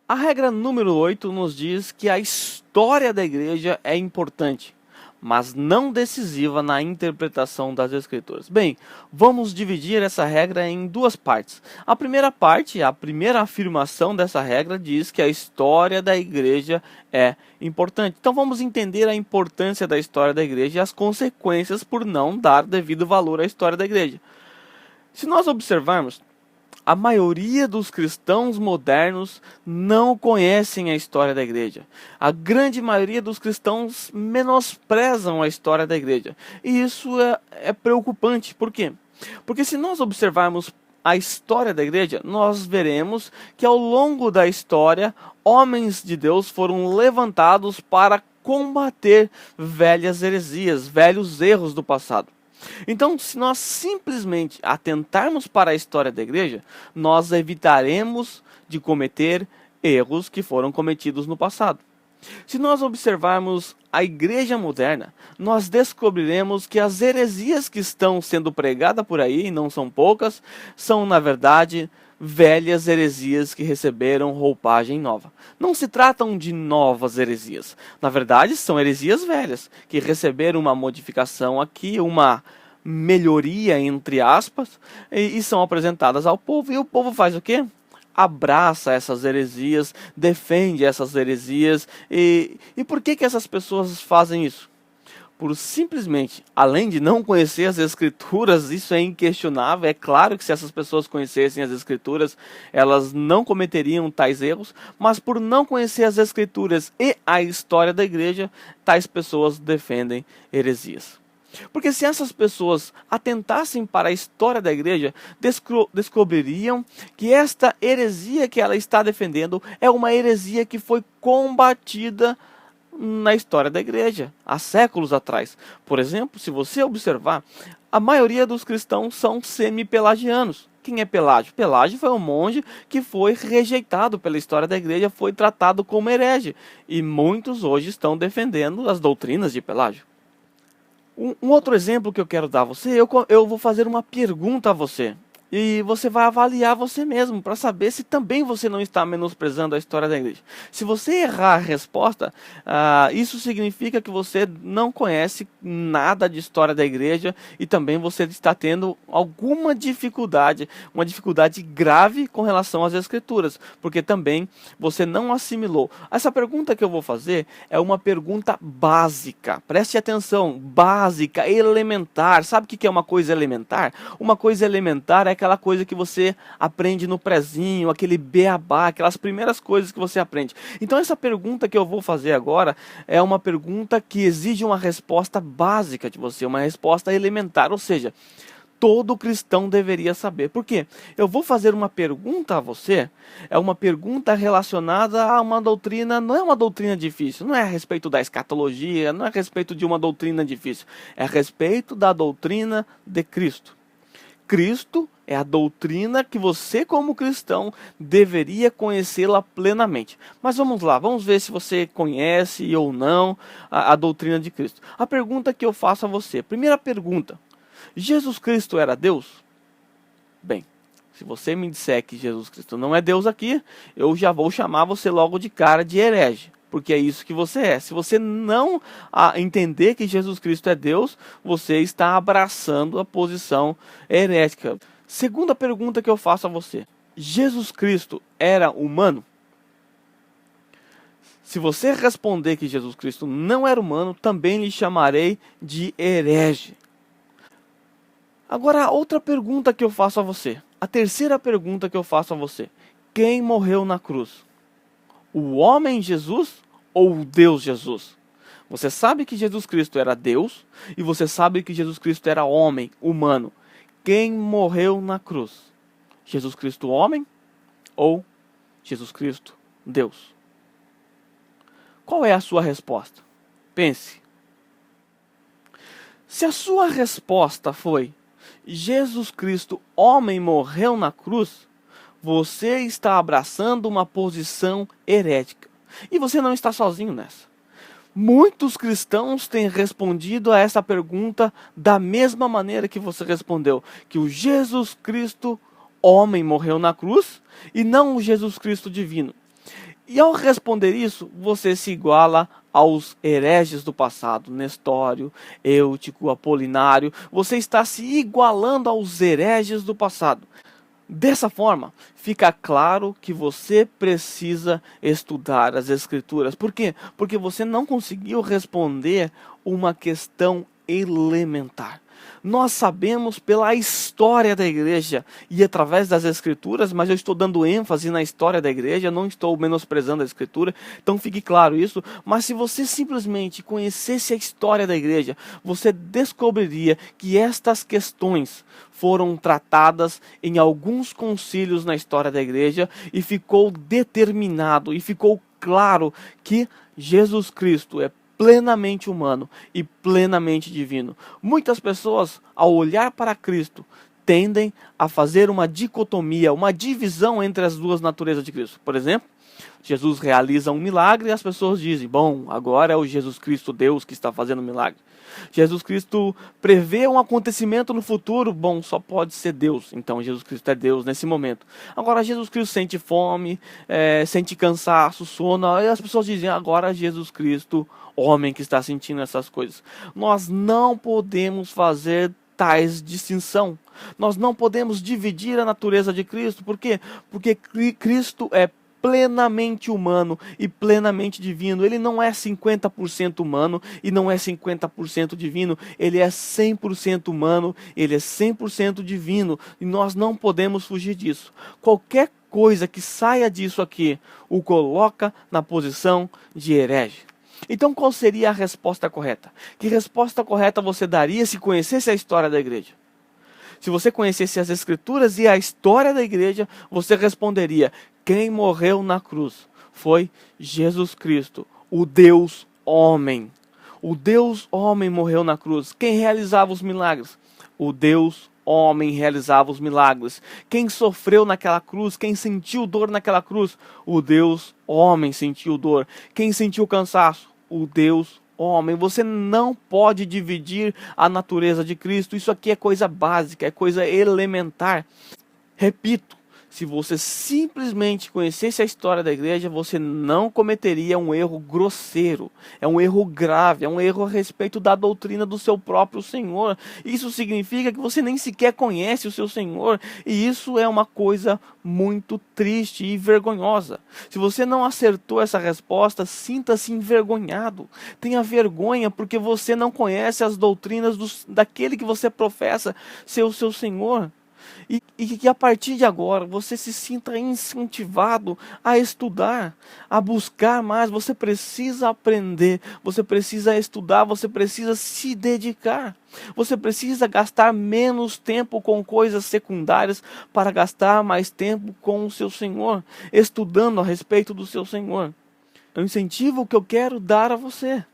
A regra número 8 nos diz que a história da igreja é importante, mas não decisiva na interpretação das Escrituras. Bem, vamos dividir essa regra em duas partes. A primeira parte, a primeira afirmação dessa regra diz que a história da igreja é importante. Então vamos entender a importância da história da igreja e as consequências por não dar devido valor à história da igreja. Se nós observarmos, a maioria dos cristãos modernos não conhecem a história da igreja. A grande maioria dos cristãos menosprezam a história da igreja. E isso é preocupante. Por quê? Porque se nós observarmos a história da igreja, nós veremos que ao longo da história, homens de Deus foram levantados para combater velhas heresias, velhos erros do passado. Então, se nós simplesmente atentarmos para a história da igreja, nós evitaremos de cometer erros que foram cometidos no passado. Se nós observarmos a igreja moderna, nós descobriremos que as heresias que estão sendo pregadas por aí, e não são poucas, são na verdade velhas heresias que receberam roupagem nova. Não se tratam de novas heresias. Na verdade, são heresias velhas, que receberam uma modificação aqui, uma melhoria, entre aspas, e são apresentadas ao povo. E o povo faz o quê? Abraça essas heresias, defende essas heresias. E por que essas pessoas fazem isso? Por simplesmente, além de não conhecer as Escrituras, isso é inquestionável. É claro que se essas pessoas conhecessem as Escrituras, elas não cometeriam tais erros, mas por não conhecer as Escrituras e a história da igreja, tais pessoas defendem heresias. Porque se essas pessoas atentassem para a história da igreja, descobririam que esta heresia que ela está defendendo é uma heresia que foi combatida na história da igreja, há séculos atrás. Por exemplo, se você observar, a maioria dos cristãos são semi-pelagianos. Quem é Pelágio? Pelágio foi um monge que foi rejeitado pela história da igreja, foi tratado como herege. E muitos hoje estão defendendo as doutrinas de Pelágio. Um outro exemplo que eu quero dar a você, eu vou fazer uma pergunta a você. E você vai avaliar você mesmo para saber se também você não está menosprezando a história da igreja. Se você errar a resposta, isso significa que você não conhece nada de história da igreja e também você está tendo alguma dificuldade, uma dificuldade grave com relação às escrituras, porque também você não assimilou. Essa pergunta que eu vou fazer é uma pergunta básica. Preste atenção, básica, elementar. Sabe o que é uma coisa elementar? Uma coisa elementar é aquela coisa que você aprende no prezinho, aquele beabá, aquelas primeiras coisas que você aprende. Então essa pergunta que eu vou fazer agora é uma pergunta que exige uma resposta básica de você, uma resposta elementar, ou seja, todo cristão deveria saber. Por quê? Eu vou fazer uma pergunta a você, é uma pergunta relacionada a uma doutrina, não é uma doutrina difícil, não é a respeito da escatologia, não é a respeito de uma doutrina difícil, é a respeito da doutrina de Cristo. Cristo é a doutrina que você, como cristão, deveria conhecê-la plenamente. Mas vamos lá, vamos ver se você conhece ou não a doutrina de Cristo. A pergunta que eu faço a você, primeira pergunta, Jesus Cristo era Deus? Bem, se você me disser que Jesus Cristo não é Deus aqui, eu já vou chamar você logo de cara de herege. Porque é isso que você é. Se você não entender que Jesus Cristo é Deus, você está abraçando a posição herética. Segunda pergunta que eu faço a você. Jesus Cristo era humano? Se você responder que Jesus Cristo não era humano, também lhe chamarei de herege. Agora, a outra pergunta que eu faço a você. A terceira pergunta que eu faço a você. Quem morreu na cruz? O homem Jesus ou o Deus Jesus? Você sabe que Jesus Cristo era Deus e você sabe que Jesus Cristo era homem, humano. Quem morreu na cruz? Jesus Cristo homem ou Jesus Cristo Deus? Qual é a sua resposta? Pense. Se a sua resposta foi Jesus Cristo homem morreu na cruz, você está abraçando uma posição herética. E você não está sozinho nessa. Muitos cristãos têm respondido a essa pergunta da mesma maneira que você respondeu. Que o Jesus Cristo homem morreu na cruz e não o Jesus Cristo divino. E ao responder isso, você se iguala aos hereges do passado, Nestório, Eutico, Apolinário. Você está se igualando aos hereges do passado. Dessa forma, fica claro que você precisa estudar as Escrituras. Por quê? Porque você não conseguiu responder uma questão elementar. Nós sabemos pela história da igreja e através das Escrituras, mas eu estou dando ênfase na história da igreja, não estou menosprezando a Escritura, então fique claro isso. Mas se você simplesmente conhecesse a história da igreja, você descobriria que estas questões foram tratadas em alguns concílios na história da igreja e ficou determinado e ficou claro que Jesus Cristo é plenamente humano e plenamente divino. Muitas pessoas, ao olhar para Cristo, tendem a fazer uma dicotomia, uma divisão entre as duas naturezas de Cristo. Por exemplo, Jesus realiza um milagre e as pessoas dizem, bom, agora é o Jesus Cristo Deus que está fazendo o milagre. Jesus Cristo prevê um acontecimento no futuro, bom, só pode ser Deus, então Jesus Cristo é Deus nesse momento. Agora Jesus Cristo sente fome, sente cansaço, sono, e as pessoas dizem, agora Jesus Cristo, homem que está sentindo essas coisas. Nós não podemos fazer tais distinção. Nós não podemos dividir a natureza de Cristo. Por quê? Porque Cristo é plenamente humano e plenamente divino. Ele não é 50% humano e não é 50% divino. Ele é 100% humano, ele é 100% divino. E nós não podemos fugir disso. Qualquer coisa que saia disso aqui o coloca na posição de herege. Então qual seria a resposta correta? Que resposta correta você daria se conhecesse a história da igreja? Se você conhecesse as Escrituras e a história da igreja, você responderia: quem morreu na cruz foi Jesus Cristo, o Deus homem. O Deus homem morreu na cruz. Quem realizava os milagres? O Deus homem realizava os milagres. Quem sofreu naquela cruz? Quem sentiu dor naquela cruz? O Deus homem sentiu dor. Quem sentiu cansaço? O Deus homem. Você não pode dividir a natureza de Cristo. Isso aqui é coisa básica, é coisa elementar. Repito, se você simplesmente conhecesse a história da igreja, você não cometeria um erro grosseiro. É um erro grave, é um erro a respeito da doutrina do seu próprio Senhor. Isso significa que você nem sequer conhece o seu Senhor. E isso é uma coisa muito triste e vergonhosa. Se você não acertou essa resposta, sinta-se envergonhado. Tenha vergonha porque você não conhece as doutrinas daquele que você professa ser o seu Senhor. E que a partir de agora você se sinta incentivado a estudar, a buscar mais. Você precisa aprender, você precisa estudar, você precisa se dedicar. Você precisa gastar menos tempo com coisas secundárias para gastar mais tempo com o seu Senhor, estudando a respeito do seu Senhor. É um incentivo que eu quero dar a você.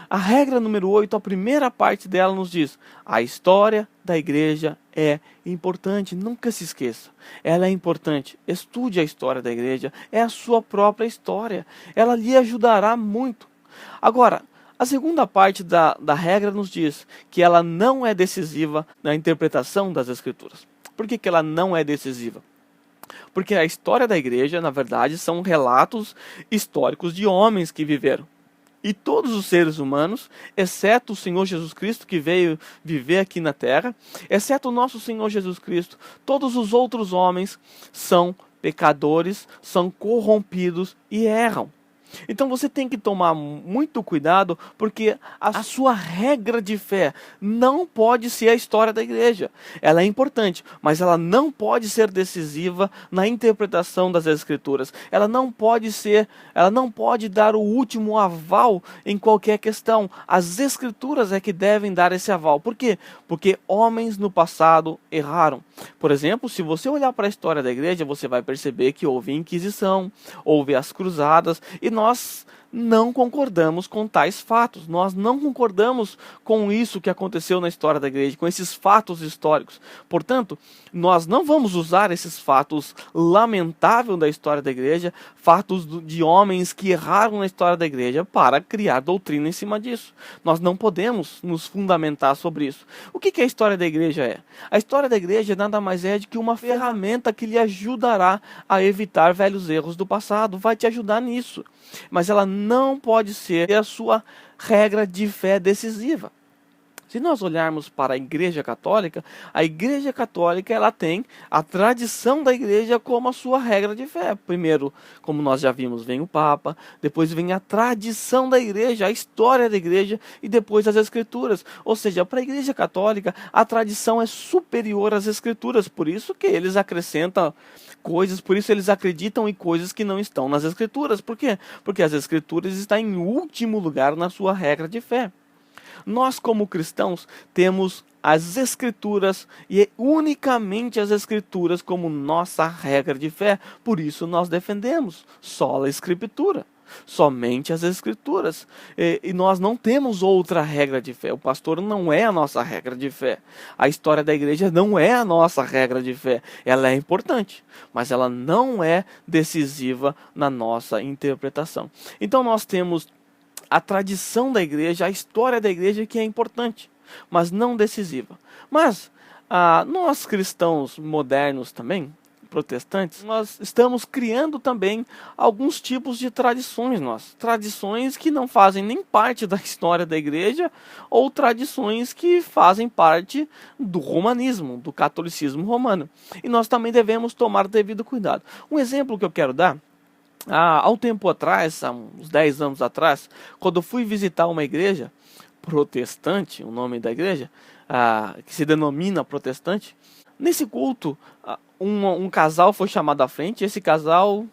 A regra número 8, a primeira parte dela nos diz: a história da igreja é importante, nunca se esqueça. Ela é importante, estude a história da igreja, é a sua própria história. Ela lhe ajudará muito. Agora, a segunda parte da regra nos diz que ela não é decisiva na interpretação das Escrituras. Por que ela não é decisiva? Porque a história da igreja, na verdade, são relatos históricos de homens que viveram. E todos os seres humanos, exceto o Senhor Jesus Cristo, que veio viver aqui na terra, exceto o nosso Senhor Jesus Cristo, todos os outros homens são pecadores, são corrompidos e erram. Então você tem que tomar muito cuidado, porque a sua regra de fé não pode ser a história da igreja. Ela é importante, mas ela não pode ser decisiva na interpretação das Escrituras. Ela não pode dar o último aval em qualquer questão. As Escrituras é que devem dar esse aval. Por quê? Porque homens no passado erraram. Por exemplo, se você olhar para a história da igreja, você vai perceber que houve Inquisição, houve as Cruzadas, e nós não concordamos com tais fatos. Nós não concordamos com isso que aconteceu na história da igreja, com esses fatos históricos. Portanto, nós não vamos usar esses fatos lamentáveis da história da igreja, fatos de homens que erraram na história da igreja, para criar doutrina em cima disso. Nós não podemos nos fundamentar sobre isso. O que a história da igreja é? A história da igreja nada mais é do que uma ferramenta que lhe ajudará a evitar velhos erros do passado, vai te ajudar nisso. Mas ela não pode ser a sua regra de fé decisiva. Se nós olharmos para a Igreja Católica ela tem a tradição da igreja como a sua regra de fé. Primeiro, como nós já vimos, vem o Papa, depois vem a tradição da igreja, a história da igreja e depois as Escrituras. Ou seja, para a Igreja Católica, a tradição é superior às Escrituras, por isso que eles acrescentam coisas, por isso eles acreditam em coisas que não estão nas Escrituras. Por quê? Porque as Escrituras estão em último lugar na sua regra de fé. Nós, como cristãos, temos as Escrituras e unicamente as Escrituras como nossa regra de fé. Por isso nós defendemos só a Escritura, somente as Escrituras. E nós não temos outra regra de fé. O pastor não é a nossa regra de fé. A história da igreja não é a nossa regra de fé. Ela é importante, mas ela não é decisiva na nossa interpretação. Então nós temos a tradição da igreja, a história da igreja que é importante, mas não decisiva. Mas nós cristãos modernos também, protestantes, nós estamos criando também alguns tipos de tradições, tradições que não fazem nem parte da história da igreja ou tradições que fazem parte do romanismo, do catolicismo romano. E nós também devemos tomar devido cuidado. Um exemplo que eu quero dar, há um tempo atrás, há uns 10 anos atrás, quando eu fui visitar uma igreja protestante, o nome da igreja, que se denomina protestante, nesse culto, um casal foi chamado à frente. Esse casal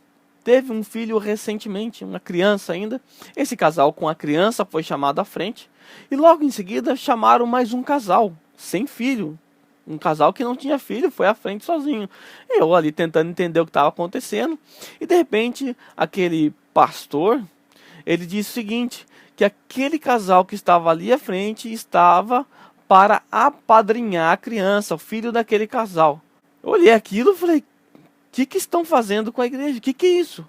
teve um filho recentemente, uma criança ainda. Esse casal com a criança foi chamado à frente, e logo em seguida chamaram mais um casal, sem filho. Um casal que não tinha filho, foi à frente sozinho. Eu ali tentando entender o que estava acontecendo. E de repente, aquele pastor, ele disse o seguinte, que aquele casal que estava ali à frente estava para apadrinhar a criança, o filho daquele casal. Eu olhei aquilo e falei, o que estão fazendo com a igreja? O que é isso?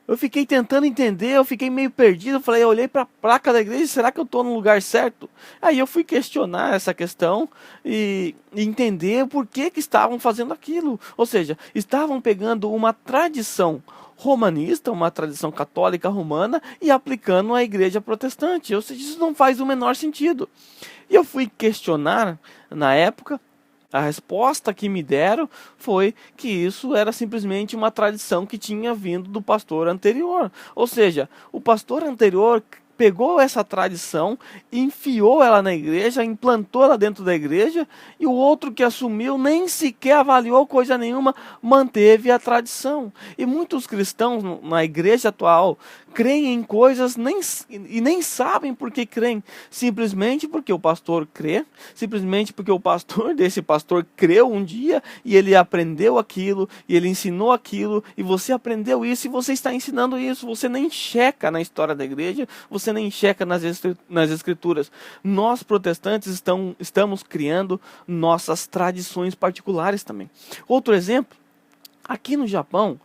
Eu fiquei tentando entender, eu fiquei meio perdido. Eu olhei para a placa da igreja, será que eu estou no lugar certo? Aí eu fui questionar essa questão e entender por que estavam fazendo aquilo. Ou seja, estavam pegando uma tradição romanista, uma tradição católica romana, e aplicando à igreja protestante. Ou seja, isso não faz o menor sentido. E eu fui questionar na época. A resposta que me deram foi que isso era simplesmente uma tradição que tinha vindo do pastor anterior. Ou seja, o pastor anterior pegou essa tradição, enfiou ela na igreja, implantou ela dentro da igreja, e o outro que assumiu nem sequer avaliou coisa nenhuma, manteve a tradição. E muitos cristãos na igreja atual creem em coisas e nem sabem por que creem, simplesmente porque o pastor crê, simplesmente porque o pastor desse pastor creu um dia e ele aprendeu aquilo, e ele ensinou aquilo, e você aprendeu isso e você está ensinando isso. Você nem checa na história da igreja, você nem checa nas escrituras. Nós protestantes estamos criando nossas tradições particulares também. Outro exemplo, aqui no Japão,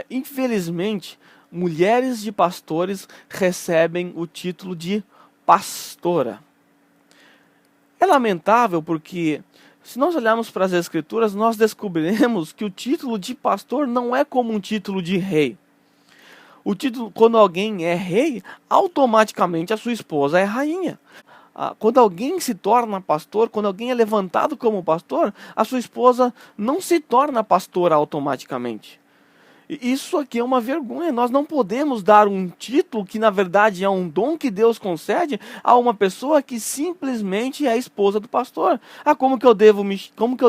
infelizmente, mulheres de pastores recebem o título de pastora. É lamentável porque, se nós olharmos para as escrituras, nós descobriremos que o título de pastor não é como um título de rei. O título, quando alguém é rei, automaticamente a sua esposa é rainha. Quando alguém se torna pastor, quando alguém é levantado como pastor, a sua esposa não se torna pastora automaticamente. Isso aqui é uma vergonha. Nós não podemos dar um título que na verdade é um dom que Deus concede a uma pessoa que simplesmente é a esposa do pastor. Como que eu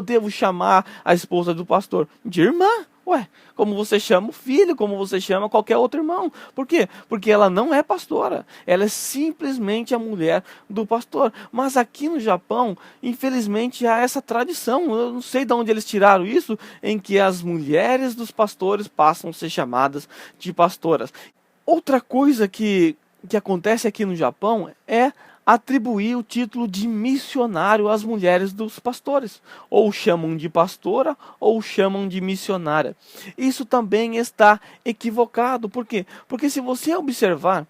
devo chamar a esposa do pastor? De irmã. Ué, como você chama o filho, como você chama qualquer outro irmão. Por quê? Porque ela não é pastora. Ela é simplesmente a mulher do pastor. Mas aqui no Japão, infelizmente, há essa tradição. Eu não sei de onde eles tiraram isso, em que as mulheres dos pastores passam a ser chamadas de pastoras. Outra coisa que acontece aqui no Japão é atribuir o título de missionário às mulheres dos pastores. Ou chamam de pastora, ou chamam de missionária. Isso também está equivocado. Por quê? Porque se você observar,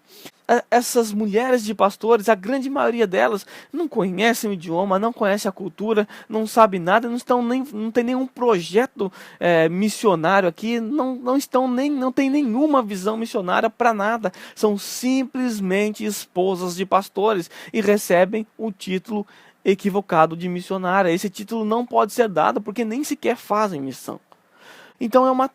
essas mulheres de pastores, a grande maioria delas não conhecem o idioma, não conhece a cultura, não sabe nada, não tem nenhum projeto missionário aqui, não tem nenhuma visão missionária para nada. São simplesmente esposas de pastores e recebem o título equivocado de missionária. Esse título não pode ser dado porque nem sequer fazem missão. Então é uma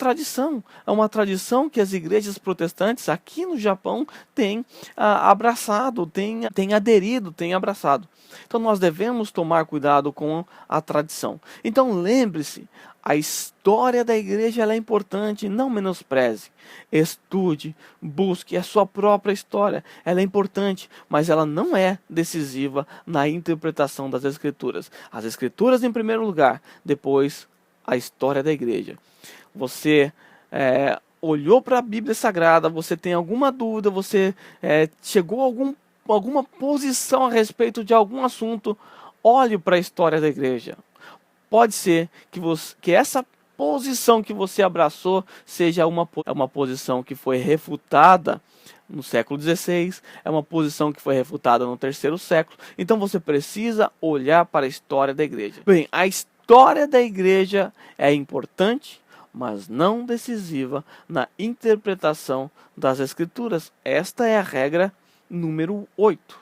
tradição que as igrejas protestantes aqui no Japão têm abraçado, têm aderido, têm abraçado. Então nós devemos tomar cuidado com a tradição. Então lembre-se, a história da igreja ela é importante, não menospreze. Estude, busque a sua própria história. Ela é importante, mas ela não é decisiva na interpretação das Escrituras. As Escrituras em primeiro lugar, depois a história da igreja. Você olhou para a Bíblia Sagrada, você tem alguma dúvida, você chegou a alguma posição a respeito de algum assunto, olhe para a história da igreja. Pode ser que essa posição que você abraçou seja uma posição que foi refutada no século XVI, é uma posição que foi refutada no terceiro século. Então você precisa olhar para a história da igreja. Bem, a história da igreja é importante, mas não decisiva na interpretação das Escrituras. Esta é a regra número 8.